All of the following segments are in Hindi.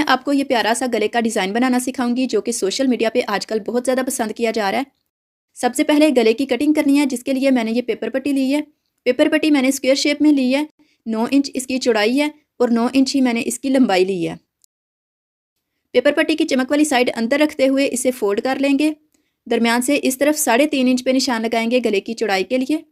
आपको ये प्यारा सा गले का डिज़ाइन बनाना सिखाऊंगी जो कि सोशल मीडिया पे आजकल बहुत ज़्यादा पसंद किया जा रहा है। सबसे पहले गले की कटिंग करनी है, जिसके लिए मैंने ये पेपर पट्टी ली है। पेपर पट्टी मैंने स्क्वायर शेप में ली है। 9 इंच इसकी चौड़ाई है और 9 इंच ही मैंने इसकी लंबाई ली है। पेपर पट्टी की चमक वाली साइड अंदर रखते हुए इसे फोल्ड कर लेंगे। दरमियान से इस तरफ 3.5 इंच पे निशान लगाएंगे गले की चौड़ाई के लिए।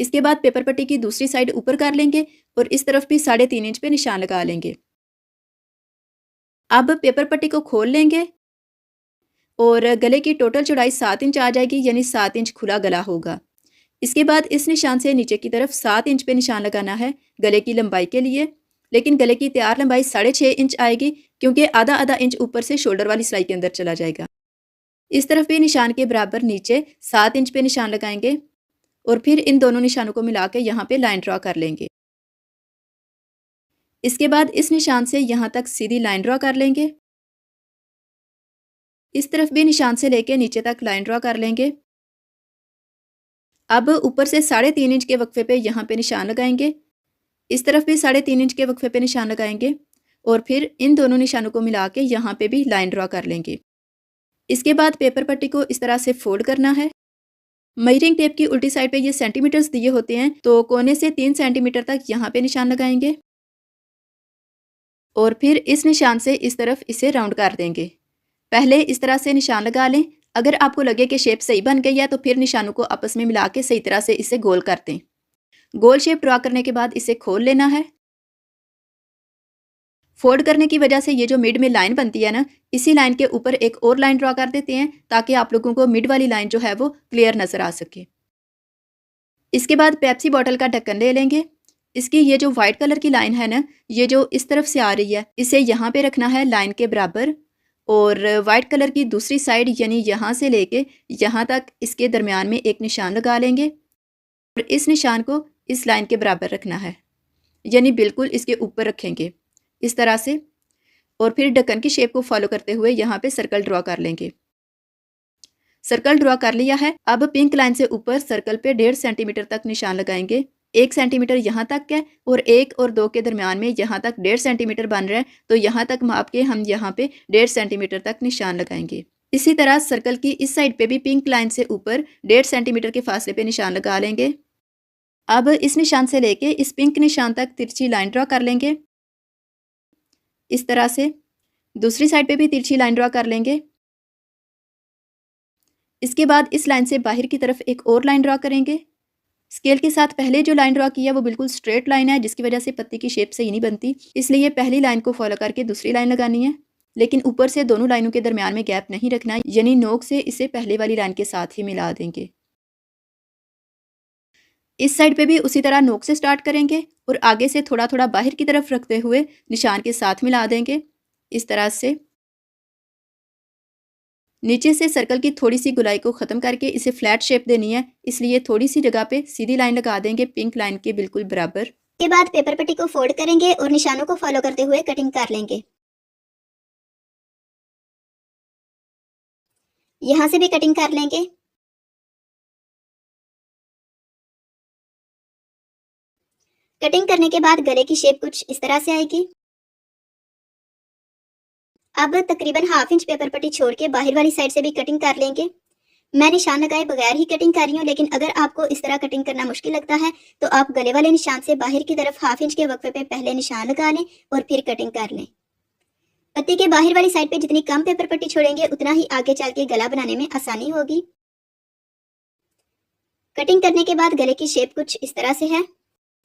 इसके बाद पेपर पट्टी की दूसरी साइड ऊपर कर लेंगे और इस तरफ भी 3.5 इंच पे निशान लगा लेंगे। अब पेपर पट्टी को खोल लेंगे और गले की टोटल चौड़ाई 7 इंच आ जाएगी, यानी 7 इंच खुला गला होगा। इसके बाद इस निशान से नीचे की तरफ 7 इंच पे निशान लगाना है गले की लंबाई के लिए, लेकिन गले की तैयार लंबाई 6.5 इंच आएगी, क्योंकि आधा आधा इंच ऊपर से शोल्डर वाली सिलाई के अंदर चला जाएगा। इस तरफ भी निशान के बराबर नीचे 7 इंच पे निशान लगाएंगे और फिर इन दोनों निशानों को मिला के यहाँ पे लाइन ड्रॉ कर लेंगे। इसके बाद इस निशान से यहाँ तक सीधी लाइन ड्रॉ कर लेंगे। इस तरफ भी निशान से लेके नीचे तक लाइन ड्रॉ कर लेंगे। अब ऊपर से 3.5 इंच के वक्फे पे यहाँ पे निशान लगाएंगे। इस तरफ भी 3.5 इंच के वक्फे पे निशान लगाएंगे और फिर इन दोनों निशानों को मिला के यहाँ पे भी लाइन ड्रॉ कर लेंगे। इसके बाद पेपर पट्टी को इस तरह से फोल्ड करना है। मेजरिंग टेप की उल्टी साइड पे ये सेंटीमीटर्स दिए होते हैं, तो कोने से 3 सेंटीमीटर तक यहाँ पे निशान लगाएंगे और फिर इस निशान से इस तरफ इसे राउंड कर देंगे। पहले इस तरह से निशान लगा लें। अगर आपको लगे कि शेप सही बन गई है तो फिर निशानों को आपस में मिला के सही तरह से इसे गोल कर दें। गोल शेप ड्रॉ करने के बाद इसे खोल लेना है। फोल्ड करने की वजह से ये जो मिड में लाइन बनती है ना, इसी लाइन के ऊपर एक और लाइन ड्रॉ कर देते हैं ताकि आप लोगों को मिड वाली लाइन जो है वो क्लियर नजर आ सके। इसके बाद पेप्सी बॉटल का ढक्कन ले लेंगे। इसकी ये जो व्हाइट कलर की लाइन है ना, ये जो इस तरफ से आ रही है, इसे यहाँ पे रखना है लाइन के बराबर और व्हाइट कलर की दूसरी साइड यानी यहाँ से लेके यहाँ तक इसके दरमियान में एक निशान लगा लेंगे और इस निशान को इस लाइन के बराबर रखना है, यानी बिल्कुल इसके ऊपर रखेंगे इस तरह से। और फिर ढक्कन की शेप को फॉलो करते हुए यहाँ पे सर्कल ड्रॉ कर लेंगे। सर्कल ड्रॉ कर लिया है। अब पिंक लाइन से ऊपर सर्कल पे 1.5 सेंटीमीटर तक निशान लगाएंगे। 1 सेंटीमीटर यहाँ तक है और 1 और 2 के दरमियान में यहाँ तक 1.5 सेंटीमीटर बन रहा है, तो यहाँ तक माप के हम यहाँ पे 1.5 सेंटीमीटर तक निशान लगाएंगे। इसी तरह सर्कल की इस साइड पे भी पिंक लाइन से ऊपर 1.5 सेंटीमीटर के फासले पे निशान लगा लेंगे। अब इस निशान से लेके इस पिंक निशान तक तिरछी लाइन ड्रॉ कर लेंगे इस तरह से। दूसरी साइड पे भी तिरछी लाइन ड्रॉ कर लेंगे। इसके बाद इस लाइन से बाहर की तरफ एक और लाइन ड्रॉ करेंगे। स्केल के साथ पहले जो लाइन ड्रॉ की है वो बिल्कुल स्ट्रेट लाइन है, जिसकी वजह से पत्ती की शेप सही नहीं बनती, इसलिए पहली लाइन को फॉलो करके दूसरी लाइन लगानी है, लेकिन ऊपर से दोनों लाइनों के दरमियान में गैप नहीं रखना है, यानी नोक से इसे पहले वाली लाइन के साथ ही मिला देंगे। इस साइड पे भी उसी तरह नोक से स्टार्ट करेंगे और आगे से थोड़ा थोड़ा बाहर की तरफ रखते हुए निशान के साथ मिला देंगे इस तरह से। नीचे से सर्कल की थोड़ी सी गुलाई को ख़त्म करके इसे फ्लैट शेप देनी है, इसलिए थोड़ी सी जगह पे सीधी लाइन लगा देंगे पिंक लाइन के बिल्कुल बराबर। के बाद पेपर पट्टी को फोल्ड करेंगे और निशानों को फॉलो करते हुए कटिंग कर लेंगे। यहाँ से भी कटिंग कर लेंगे। कटिंग करने के बाद गले की शेप कुछ इस तरह से आएगी। अब तकरीबन 1/2 इंच पेपर पट्टी छोड़ के बाहर वाली साइड से भी कटिंग कर लेंगे। मैं निशान लगाए बगैर ही कटिंग कर रही हूँ, लेकिन अगर आपको इस तरह कटिंग करना मुश्किल लगता है तो आप गले वाले निशान से बाहर की तरफ 1/2 इंच के वक्फे पे पहले निशान लगा लें और फिर कटिंग कर लें। पत्ती के बाहर वाली साइड पे जितनी कम पेपर पट्टी छोड़ेंगे उतना ही आगे चल के गला बनाने में आसानी होगी। कटिंग करने के बाद गले की शेप कुछ इस तरह से है।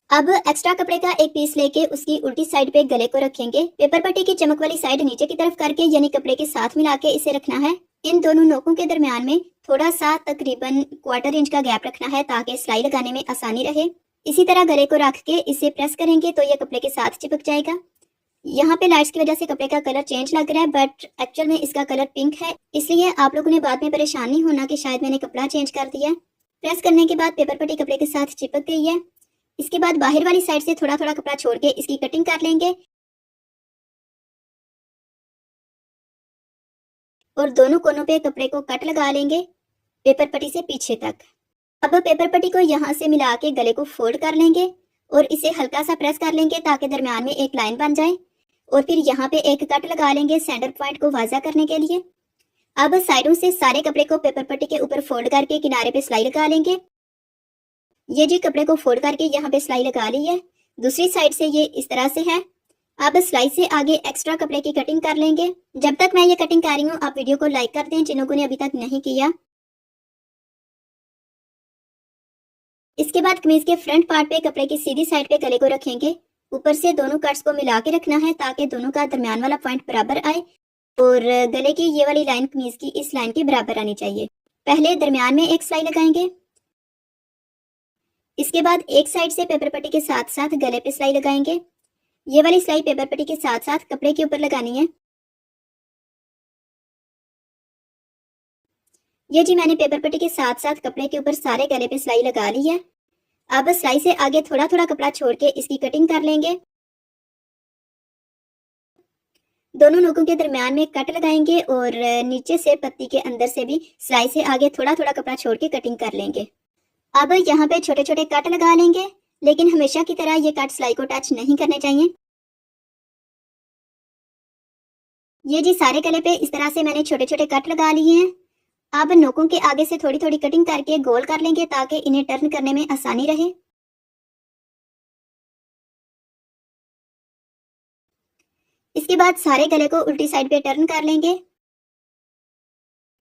अब एक्स्ट्रा कपड़े का एक पीस लेके उसकी उल्टी साइड पे गले को रखेंगे। पेपर पट्टी की चमक वाली साइड नीचे की तरफ करके यानी कपड़े के साथ मिला के इसे रखना है। इन दोनों नोकों के दरमियान में थोड़ा सा तकरीबन 1/4 इंच का गैप रखना है ताकि सिलाई लगाने में आसानी रहे। इसी तरह गले को रख के इसे प्रेस करेंगे तो ये कपड़े के साथ चिपक जाएगा। यहाँ पे लाइट्स की वजह से कपड़े का कलर चेंज लग रहा है, बट एक्चुअल में इसका कलर पिंक है, इसलिए आप लोगों ने बाद में परेशान नहीं होना कि शायद मैंने कपड़ा चेंज कर दिया। प्रेस करने के बाद पेपर पट्टी कपड़े के साथ चिपक गई है। इसके बाद बाहर वाली साइड से थोड़ा थोड़ा कपड़ा छोड़ के इसकी कटिंग कर लेंगे और दोनों कोनों पे कपड़े को कट लगा लेंगे पेपर पट्टी से पीछे तक। अब पेपर पट्टी को यहाँ से मिला के गले को फोल्ड कर लेंगे और इसे हल्का सा प्रेस कर लेंगे ताकि दरमियान में एक लाइन बन जाए। और फिर यहाँ पे एक कट लगा लेंगे सेंटर पॉइंट को वाज़ा करने के लिए। अब साइडों से सारे कपड़े को पेपर पट्टी के ऊपर फोल्ड करके किनारे पे सिलाई लगा लेंगे। ये जी कपड़े को फोल्ड करके यहाँ पे सिलाई लगा ली है। दूसरी साइड से ये इस तरह से है। अब सिलाई से आगे एक्स्ट्रा कपड़े की कटिंग कर लेंगे। जब तक मैं ये कटिंग कर रही हूँ आप वीडियो को लाइक कर दें जिन लोगों ने अभी तक नहीं किया। इसके बाद कमीज के फ्रंट पार्ट पे कपड़े की सीधी साइड पे गले को रखेंगे। ऊपर से दोनों कट्स को मिला के रखना है ताकि दोनों का दरमियान वाला पॉइंट बराबर आए और गले की ये वाली लाइन कमीज की इस लाइन के बराबर आनी चाहिए। पहले दरमियान में एक सिलाई लगाएंगे। इसके बाद एक साइड से पेपर पट्टी के साथ साथ गले पे सिलाई लगाएंगे। ये वाली सिलाई पेपर पट्टी के साथ साथ कपड़े के ऊपर लगानी है। ये जी मैंने पेपर पट्टी के साथ साथ कपड़े के ऊपर सारे गले पे सिलाई लगा ली है। अब सिलाई से आगे थोड़ा थोड़ा कपड़ा छोड़ के इसकी कटिंग कर लेंगे। दोनों नोकों के दरमियान में कट लगाएंगे और नीचे से पत्ती के अंदर से भी सिलाई से आगे थोड़ा थोड़ा कपड़ा छोड़ के कटिंग कर लेंगे। अब यहाँ पे छोटे छोटे कट लगा लेंगे, लेकिन हमेशा की तरह ये कट सिलाई को टच नहीं करने चाहिए। ये जी सारे गले पे इस तरह से मैंने छोटे छोटे कट लगा लिए हैं। अब नोकों के आगे से थोड़ी थोड़ी कटिंग करके गोल कर लेंगे ताकि इन्हें टर्न करने में आसानी रहे। इसके बाद सारे गले को उल्टी साइड पे टर्न कर लेंगे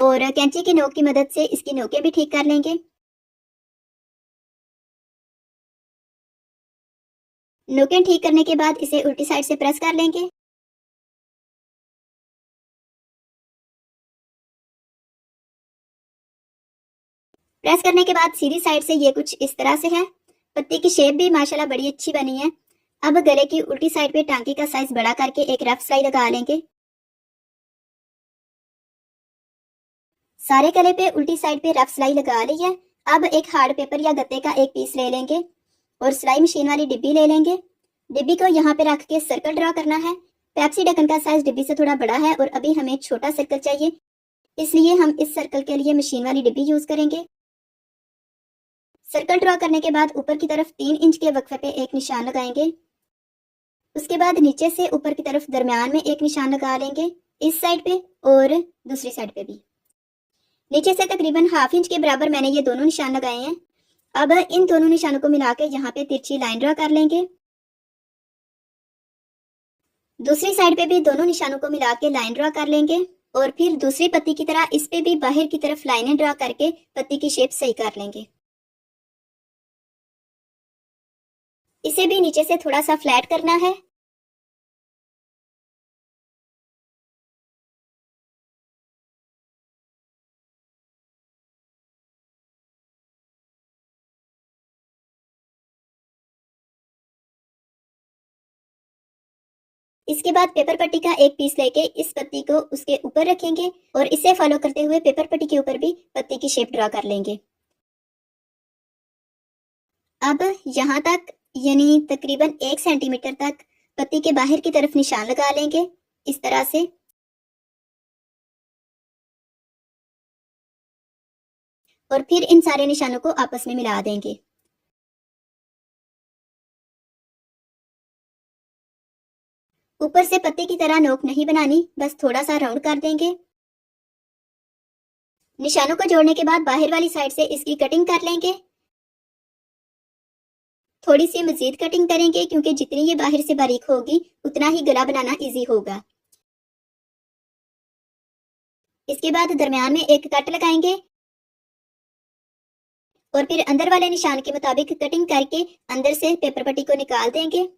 और कैंची की नोक की मदद से इसकी नोकें भी ठीक कर लेंगे। नोकें ठीक करने के बाद इसे उल्टी साइड से प्रेस कर लेंगे। प्रेस करने के बाद सीधी साइड से ये कुछ इस तरह से है। पत्ती की शेप भी माशाल्लाह बड़ी अच्छी बनी है। अब गले की उल्टी साइड पे टांकी का साइज बड़ा करके एक रफ सिलाई लगा लेंगे। सारे गले पे उल्टी साइड पे रफ सिलाई लगा ली है। अब एक हार्ड पेपर या गत्ते का एक पीस ले लेंगे और सिलाई मशीन वाली डिब्बी ले लेंगे। डिब्बी को यहाँ पे रख के सर्कल ड्रॉ करना है। पेप्सी ढक्कन का साइज डिब्बी से थोड़ा बड़ा है और अभी हमें छोटा सर्कल चाहिए, इसलिए हम इस सर्कल के लिए मशीन वाली डिब्बी यूज करेंगे। सर्कल ड्रॉ करने के बाद ऊपर की तरफ 3 इंच के वक्फे पे एक निशान लगाएंगे। उसके बाद नीचे से ऊपर की तरफ दरमियान में एक निशान लगा लेंगे, इस साइड पे और दूसरी साइड पे भी। नीचे से तकरीबन ½ इंच के बराबर मैंने ये दोनों निशान लगाए हैं। अब इन दोनों निशानों को मिला के यहाँ पे तिरछी लाइन ड्रॉ कर लेंगे। दूसरी साइड पे भी दोनों निशानों को मिला के लाइन ड्रॉ कर लेंगे और फिर दूसरी पत्ती की तरह इस पे भी बाहर की तरफ लाइनें ड्रॉ करके पत्ती की शेप सही कर लेंगे। इसे भी नीचे से थोड़ा सा फ्लैट करना है। इसके बाद पेपर पट्टी का एक पीस लेके इस पत्ती को उसके ऊपर रखेंगे और इसे फॉलो करते हुए पेपर पट्टी के ऊपर भी पत्ती की शेप ड्रॉ कर लेंगे। अब यहाँ तक यानी तकरीबन 1 सेंटीमीटर तक पत्ती के बाहर की तरफ निशान लगा लेंगे इस तरह से। और फिर इन सारे निशानों को आपस में मिला देंगे। ऊपर से पत्ती की तरह नोक नहीं बनानी, बस थोड़ा सा राउंड कर देंगे। निशानों को जोड़ने के बाद बाहर वाली साइड से इसकी कटिंग कर लेंगे। थोड़ी सी मजीद कटिंग करेंगे क्योंकि जितनी ये बाहर से बारीक होगी उतना ही गला बनाना इजी होगा। इसके बाद दरमियान में एक कट लगाएंगे और फिर अंदर वाले निशान के मुताबिक कटिंग करके अंदर से पेपर पट्टी को निकाल देंगे।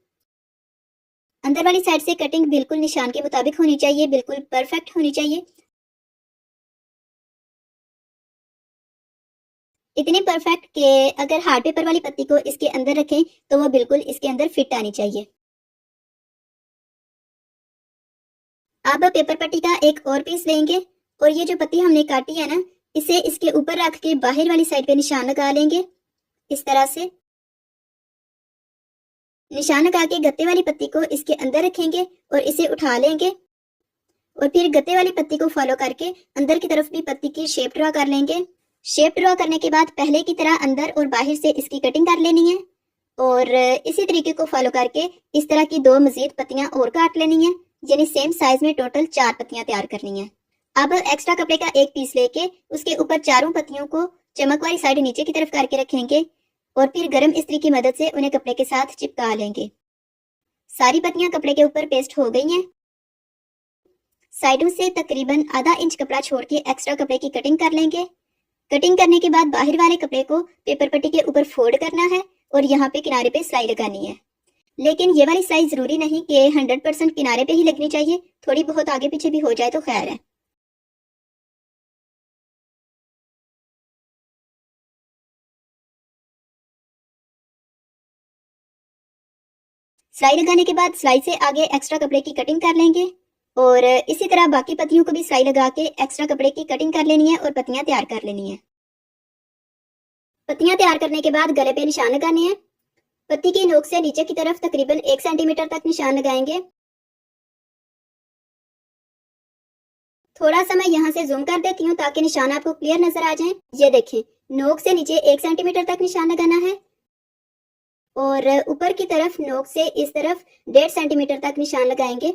अंदर वाली साइड से कटिंग बिल्कुल निशान के मुताबिक होनी चाहिए, बिल्कुल परफेक्ट होनी चाहिए। इतनी परफेक्ट कि अगर हार्ड पेपर वाली पत्ती को इसके अंदर रखें तो वो बिल्कुल इसके अंदर फिट आनी चाहिए। अब पेपर पट्टी का एक और पीस लेंगे और ये जो पत्ती हमने काटी है ना, इसे इसके ऊपर रख के बाहर वाली साइड पे निशान लगा लेंगे इस तरह से। निशान लगा के गत्ते वाली पत्ती को इसके अंदर रखेंगे और इसे उठा लेंगे और फिर गत्ते वाली पत्ती को फॉलो करके अंदर की तरफ भी पत्ती की शेप ड्रॉ कर लेंगे। शेप ड्रॉ करने के बाद पहले की तरह अंदर और बाहर से इसकी कटिंग कर लेनी है और इसी तरीके को फॉलो करके इस तरह की 2 मजीद पत्तियां और काट लेनी है, यानी सेम साइज में टोटल 4 पत्तियां तैयार करनी है। अब एक्स्ट्रा कपड़े का एक पीस लेके उसके ऊपर चारों पत्तियों को चमक वाली साइड नीचे की तरफ करके रखेंगे और फिर गर्म इस्त्री की मदद से उन्हें कपड़े के साथ चिपका लेंगे। सारी पत्तियां कपड़े के ऊपर पेस्ट हो गई हैं। साइडों से तकरीबन आधा इंच कपड़ा छोड़ के एक्स्ट्रा कपड़े की कटिंग कर लेंगे। कटिंग करने के बाद बाहर वाले कपड़े को पेपर पट्टी के ऊपर फोल्ड करना है और यहाँ पे किनारे पे सिलाई लगानी है। लेकिन ये वाली सिलाई जरूरी नहीं कि 100% किनारे पे ही लगनी चाहिए, थोड़ी बहुत आगे पीछे भी हो जाए तो खैर है। सिलाई लगाने के बाद सिलाई से आगे एक्स्ट्रा कपड़े की कटिंग कर लेंगे और इसी तरह बाकी पत्तियों को भी सिलाई लगा के एक्स्ट्रा कपड़े की कटिंग कर लेनी है और पत्तियां तैयार कर लेनी है। पत्तियां तैयार करने के बाद गले पे निशान लगाने हैं। पत्ती की नोक से नीचे की तरफ तकरीबन 1 सेंटीमीटर तक निशान लगाएंगे। थोड़ा सा मैं यहाँ से जूम कर देती हूँ ताकि निशान आपको क्लियर नजर आ जाए। ये देखें, नोक से नीचे 1 सेंटीमीटर तक निशान लगाना है और ऊपर की तरफ नोक से इस तरफ 1.5 सेंटीमीटर तक निशान लगाएंगे।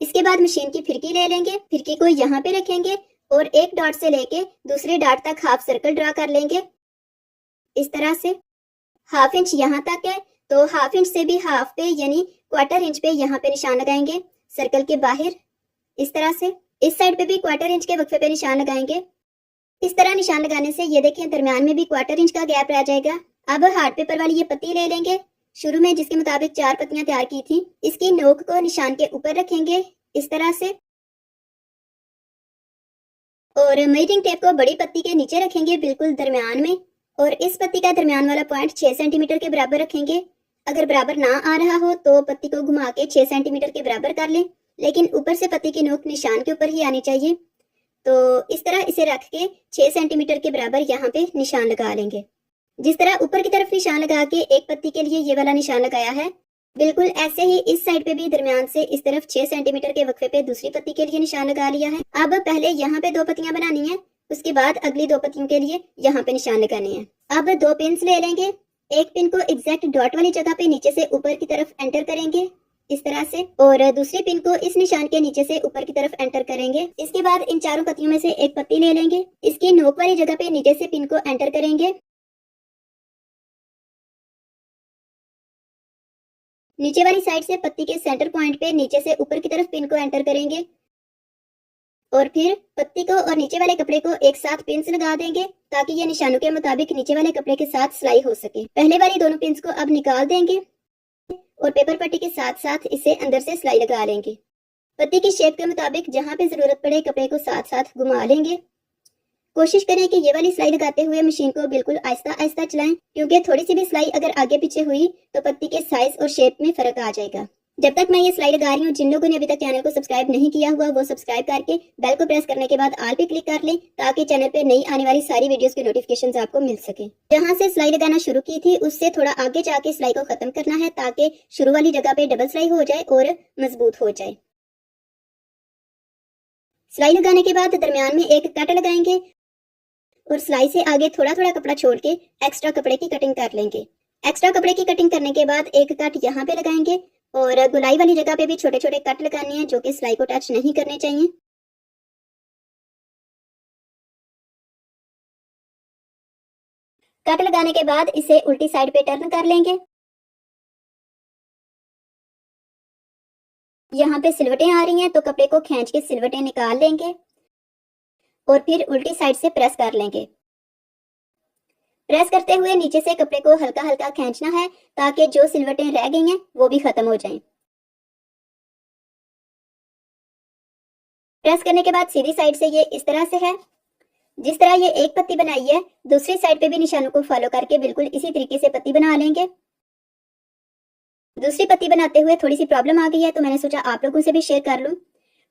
इसके बाद मशीन की फिरकी ले लेंगे, फिरकी को यहाँ पे रखेंगे और एक डॉट से लेके दूसरे डॉट तक हाफ सर्कल ड्रा कर लेंगे। इस तरह से हाफ इंच यहाँ तक है तो हाफ इंच से भी हाफ पे यानी क्वार्टर इंच पे यहाँ पे निशान लगाएंगे सर्कल के बाहर। इस तरह से इस साइड पे भी क्वार्टर इंच के वक्फे पे निशान लगाएंगे। इस तरह निशान लगाने से ये देखिए दरमियान में भी क्वार्टर इंच का गैप रह जाएगा। अब हार्ड पेपर वाली ये पत्ती ले लेंगे, शुरू में जिसके मुताबिक 4 पत्तियां तैयार की थी। इसकी नोक को निशान के ऊपर रखेंगे इस तरह से और मेजरिंग टेप को बड़ी पत्ती के नीचे रखेंगे बिल्कुल दरमियान में और इस पत्ती का दरमियान वाला पॉइंट 6 सेंटीमीटर के बराबर रखेंगे। अगर बराबर ना आ रहा हो तो पत्ती को घुमा के 6 सेंटीमीटर के बराबर कर लें, लेकिन ऊपर से पत्ती की नोक निशान के ऊपर ही आनी चाहिए। तो इस तरह इसे रख के 6 सेंटीमीटर के बराबर यहाँ पे निशान लगा लेंगे। जिस तरह ऊपर की तरफ निशान लगा के एक पत्ती के लिए ये वाला निशान लगाया है, बिल्कुल ऐसे ही इस साइड पे भी दरमियान से इस तरफ 6 सेंटीमीटर के वक्फे पे दूसरी पत्ती के लिए निशान लगा लिया है। अब पहले यहाँ पे 2 पत्तियां बनानी है, उसके बाद अगली 2 पत्तियों के लिए यहाँ पे निशान लगाने हैं। अब 2 पिन्स ले लेंगे, एक पिन को एग्जैक्ट डॉट वाली जगह पे नीचे से ऊपर की तरफ एंटर करेंगे इस तरह से और दूसरी पिन को इस निशान के नीचे से ऊपर की तरफ एंटर करेंगे। इसके बाद इन चारों पत्तियों में से एक पत्ती ले लेंगे, इसकी नोक वाली जगह पे नीचे से पिन को एंटर करेंगे। नीचे वाली साइड से पत्ती के सेंटर पॉइंट पे नीचे से ऊपर की तरफ पिन को एंटर करेंगे और फिर पत्ती को और नीचे वाले कपड़े को एक साथ पिन्स लगा देंगे ताकि ये निशानों के मुताबिक नीचे वाले कपड़े के साथ सिलाई हो सके। पहले वाली दोनों पिन्स को अब निकाल देंगे और पेपर पट्टी के साथ साथ इसे अंदर से सिलाई लगा लेंगे। पत्ती की शेप के मुताबिक जहाँ पे जरूरत पड़े कपड़े को साथ साथ घुमा लेंगे। कोशिश करें कि ये वाली सिलाई लगाते हुए मशीन को बिल्कुल आहिस्ता आहिस्ता चलाएं, क्योंकि थोड़ी सी भी सिलाई अगर आगे पीछे हुई तो पत्ती के साइज और शेप में फर्क आ जाएगा। जब तक मैं ये सिलाई लगा रही हूँ, जिन लोगों ने अभी तक चैनल को सब्सक्राइब नहीं किया हुआ वो सब्सक्राइब करके बेल को प्रेस करने के बाद ऑल पे क्लिक कर लें ताकि चैनल पे नई आने वाली सारी वीडियोस के नोटिफिकेशंस आपको मिल सके। जहाँ से सिलाई लगाना शुरू की थी उससे थोड़ा आगे जाके सिलाई को खत्म करना है ताकि शुरू वाली जगह पे डबल सिलाई हो जाए और मजबूत हो जाए। सिलाई लगाने के बाद दरमियान में एक कट लगाएंगे और सिलाई से आगे थोड़ा थोड़ा कपड़ा छोड़ के एक्स्ट्रा कपड़े की कटिंग कर लेंगे। एक्स्ट्रा कपड़े की कटिंग करने के बाद एक कट यहाँ पे लगाएंगे और गुलाई वाली जगह पे भी छोटे छोटे कट लगाने हैं जो कि सिलाई को टच नहीं करने चाहिए। कट लगाने के बाद इसे उल्टी साइड पे टर्न कर लेंगे। यहाँ पे सिलवटें आ रही हैं तो कपड़े को खींच के सिलवटें निकाल लेंगे और फिर उल्टी साइड से प्रेस कर लेंगे। प्रेस करते हुए नीचे से कपड़े को हल्का हल्का खींचना है ताकि जो सिलवटें रह गई हैं वो भी खत्म हो जाएं। प्रेस करने के बाद सीधी साइड से ये इस तरह से है। जिस तरह ये एक पत्ती बनाई है दूसरी साइड पे भी निशानों को फॉलो करके बिल्कुल इसी तरीके से पत्ती बना लेंगे। दूसरी पत्ती बनाते हुए थोड़ी सी प्रॉब्लम आ गई है तो मैंने सोचा आप लोगों से भी शेयर कर लूं।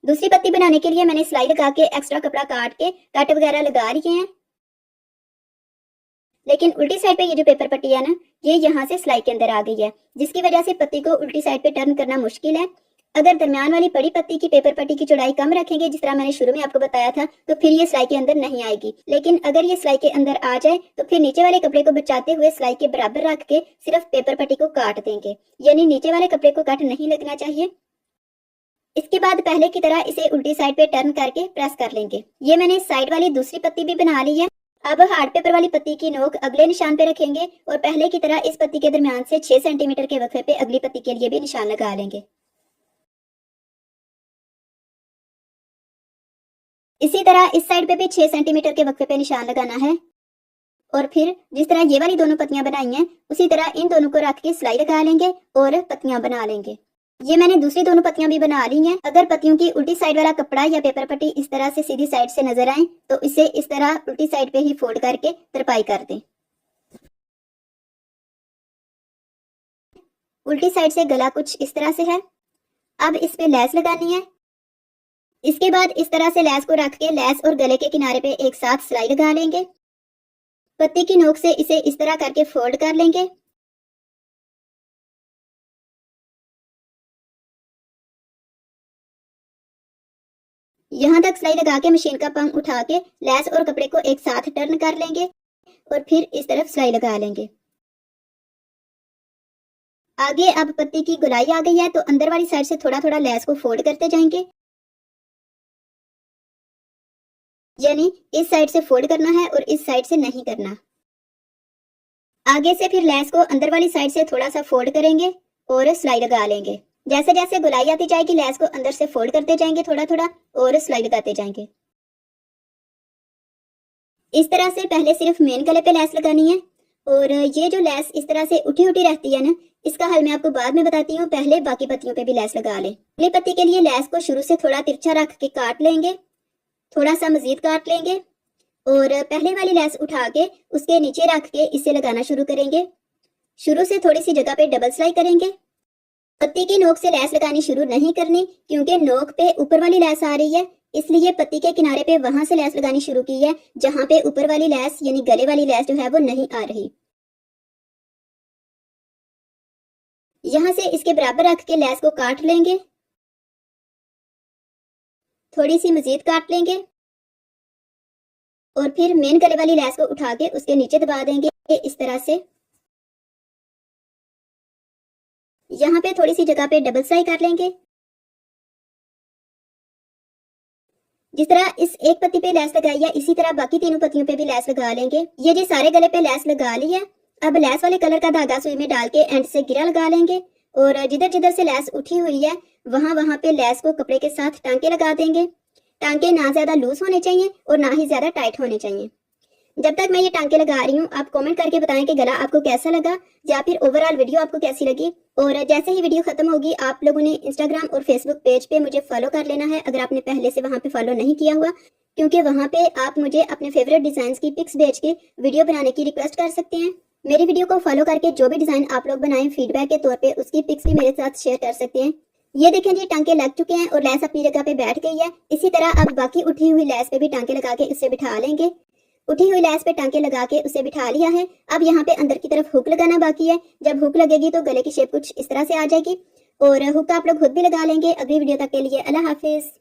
दूसरी पत्ती बनाने के लिए मैंने सिलाई लगा के एक्स्ट्रा कपड़ा काट के कट वगैरह लगा लिए हैं, लेकिन उल्टी साइड पे ये जो पेपर पट्टी है ना, ये यहाँ से सिलाई के अंदर आ गई है जिसकी वजह से पत्ती को उल्टी साइड पे टर्न करना मुश्किल है। अगर दरमियान वाली बड़ी पत्ती की पेपर पट्टी की चौड़ाई कम रखेंगे, जिस तरह मैंने शुरू में आपको बताया था, तो फिर ये सिलाई के अंदर नहीं आएगी। लेकिन अगर ये सिलाई के अंदर आ जाए तो फिर नीचे वाले कपड़े को बचाते हुए सिलाई के बराबर रख के सिर्फ पेपर पट्टी को काट देंगे, यानी नीचे वाले कपड़े को कट नहीं लगना चाहिए। इसके बाद पहले की तरह इसे उल्टी साइड पे टर्न करके प्रेस कर लेंगे। ये मैंने साइड वाली दूसरी पत्ती भी बना ली है। अब हार्ड पेपर वाली पत्ती की नोक अगले निशान पे रखेंगे और पहले की तरह इस पत्ती के दरमियान से 6 सेंटीमीटर के वक्फे पे अगली पत्ती के लिए भी निशान लगा लेंगे। इसी तरह इस साइड पे भी 6 सेंटीमीटर के वक्फे पे निशान लगाना है और फिर जिस तरह ये वाली दोनों पत्तियां बनाई हैं उसी तरह इन दोनों को रख के सिलाई लगा लेंगे और पत्तियां बना लेंगे। ये मैंने दूसरी दोनों पत्तियां भी बना ली हैं। अगर पत्तियों की उल्टी साइड वाला कपड़ा या पेपर पट्टी इस तरह से सीधी साइड से नजर आए तो इसे इस तरह उल्टी साइड पे ही फोल्ड करके तरपाई कर दें। उल्टी साइड से गला कुछ इस तरह से है। अब इस पे लेस लगानी है। इसके बाद इस तरह से लेस को रख के लेस और गले के किनारे पे एक साथ सिलाई लगा लेंगे। पत्ती की नोक से इसे इस तरह करके फोल्ड कर लेंगे। यहाँ तक सिलाई लगा के मशीन का पंख उठा के लेस और कपड़े को एक साथ टर्न कर लेंगे और फिर इस तरफ सिलाई लगा लेंगे। आगे अब पत्ती की गोलाई आ गई है तो अंदर वाली साइड से थोड़ा थोड़ा लेस को फोल्ड करते जाएंगे, यानी इस साइड से फोल्ड करना है और इस साइड से नहीं करना। आगे से फिर लेस को अंदर वाली साइड से थोड़ा सा फोल्ड करेंगे और सिलाई लगा लेंगे। जैसे जैसे गोलाई आती जाएगी लेस को अंदर से फोल्ड करते जाएंगे थोड़ा थोड़ा और सिलाई लगाते जाएंगे। इस तरह से पहले सिर्फ मेन गले पे लेस लगानी है और ये जो लेस इस तरह से उठी उठी रहती है ना, इसका हल मैं आपको बाद में बताती हूँ। पहले बाकी पत्तियों पे भी लेस लगा लें। अगली पत्ती के लिए लेस को शुरू से थोड़ा तिरछा रख के काट लेंगे, थोड़ा सा मजीद काट लेंगे और पहले वाली लेस उठा के उसके नीचे रख के इसे लगाना शुरू करेंगे। शुरू से थोड़ी सी जगह पे डबल सिलाई करेंगे। पत्ती की नोक से लेस लगानी शुरू नहीं करनी क्योंकि नोक पे ऊपर वाली लेस आ रही है, इसलिए पत्ती के किनारे पे वहां से लेस लगानी शुरू की है जहां पे ऊपर वाली लेस यानी गले वाली लेस जो है वो नहीं आ रही। यहां से इसके बराबर रख के लेस को काट लेंगे, थोड़ी सी मजीद काट लेंगे और फिर मेन गले वाली लेस को उठा के उसके नीचे दबा देंगे इस तरह से। यहाँ पे थोड़ी सी जगह पे डबल सिलाई कर लेंगे। जिस तरह इस एक पत्ती पे लेस लगाई है इसी तरह बाकी तीनों पत्तियों पे भी लेस लगा लेंगे। ये जी सारे गले पे लेस लगा ली है। अब लेस वाले कलर का धागा सुई में डाल के एंड से गिरा लगा लेंगे और जिधर जिधर से लेस उठी हुई है वहां पे लेस को कपड़े के साथ टांके लगा देंगे। टांके ना ज्यादा लूज होने चाहिए और ना ही ज्यादा टाइट होने चाहिए। जब तक मैं ये टांके लगा रही हूँ आप कमेंट करके बताएं कि गला आपको कैसा लगा या फिर ओवरऑल वीडियो आपको कैसी लगी। और जैसे ही वीडियो खत्म होगी आप लोगों ने इंस्टाग्राम और फेसबुक पेज पे मुझे फॉलो कर लेना है अगर आपने पहले से वहां पे फॉलो नहीं किया हुआ, क्योंकि वहां पे आप मुझे अपने फेवरेट डिजाइन की पिक्स भेज के वीडियो बनाने की रिक्वेस्ट कर सकते हैं। मेरी वीडियो को फॉलो करके जो भी डिजाइन आप लोग बनाएं फीडबैक के तौर पे उसकी पिक्स भी मेरे साथ शेयर कर सकते हैं। ये देखें जी टांके लग चुके हैं और लेस अपनी जगह पे बैठ गई है। इसी तरह अब बाकी उठी हुई लेस पे भी टांके लगा के उससे बिठा लेंगे। उठी हुई लेस पे टांके लगा के उसे बिठा लिया है। अब यहाँ पे अंदर की तरफ हुक लगाना बाकी है। जब हुक लगेगी तो गले की शेप कुछ इस तरह से आ जाएगी और हुक आप लोग खुद भी लगा लेंगे। अगली वीडियो तक के लिए अल्लाह हाफिज।